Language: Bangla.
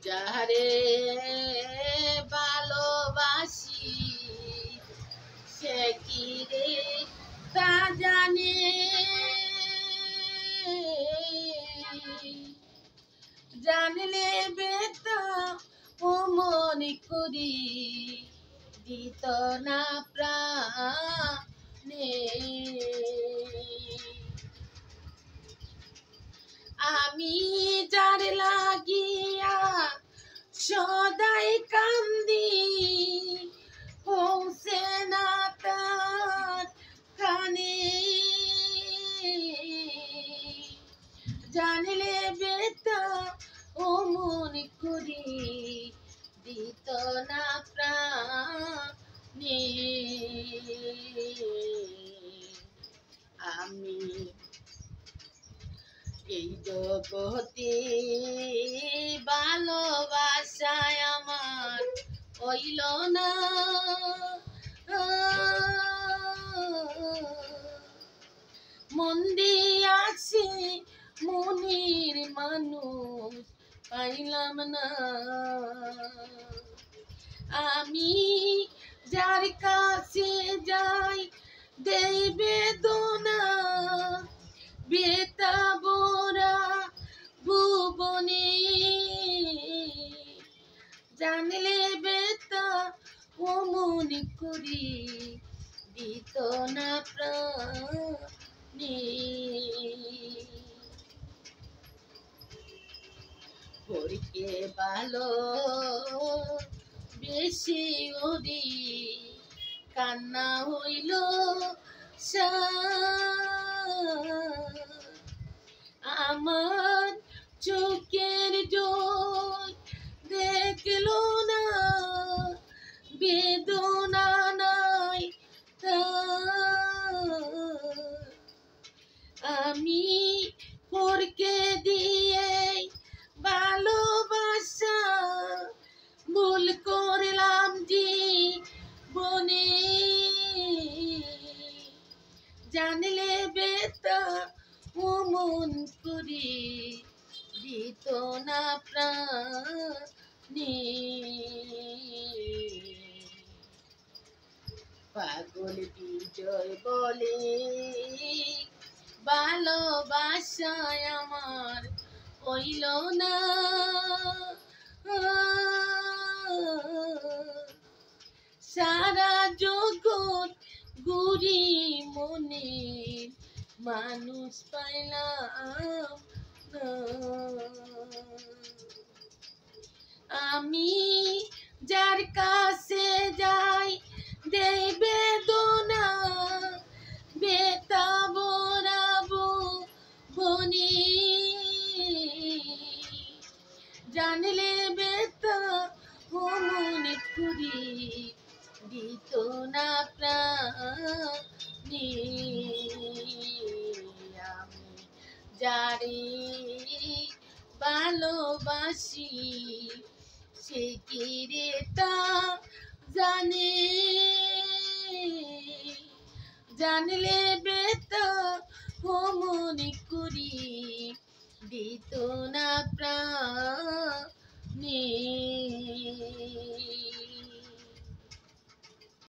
যারে ভালোবাসি সে কি রে তা জানে, জানলে বেতা ও মনে করি দিত না প্রাণে। আমি যার লাগিয়া সদাই কান্দি পৌঁছে না তার কানে, জানলে বেতা ও মনে করি দিত না প্রাণে। আমি এই জগতে ভালোবাসায় আমার হইল না, মন দিয়াছি মনের মানুষ পাইলাম না। আমি যার কাছে যাই দেই বেদনা, বেতা বোরা ভুবনে, জানলে বেতা ও মনে করি দিত না প্রাণে। পরকে ভালো বেশি ওরি কান্না হইল আমার চোখের জল দেখলো না, বেদনা নাই আমি পরকে দিয়ে ভালোবাসা ভুল করলাম জীবনে, জানলে বেতা ও মন করি দিত না প্রাণে। পাগল বিজয় বলে ভালোবাসায় আমার হইল না, সারা জগৎ ঘুরি মনে মানুষ পাইলাম না। আমি যার কাছে যাই দেই বেদনা, বেতা বোরাবো বনি, জানলে বেতা ও মনে করি দিত না প্রাণে। আমি যারে ভালোবাসি সে কি রে তা জানে, জানলে বেতা ও মনে করি দিত না প্রাণে।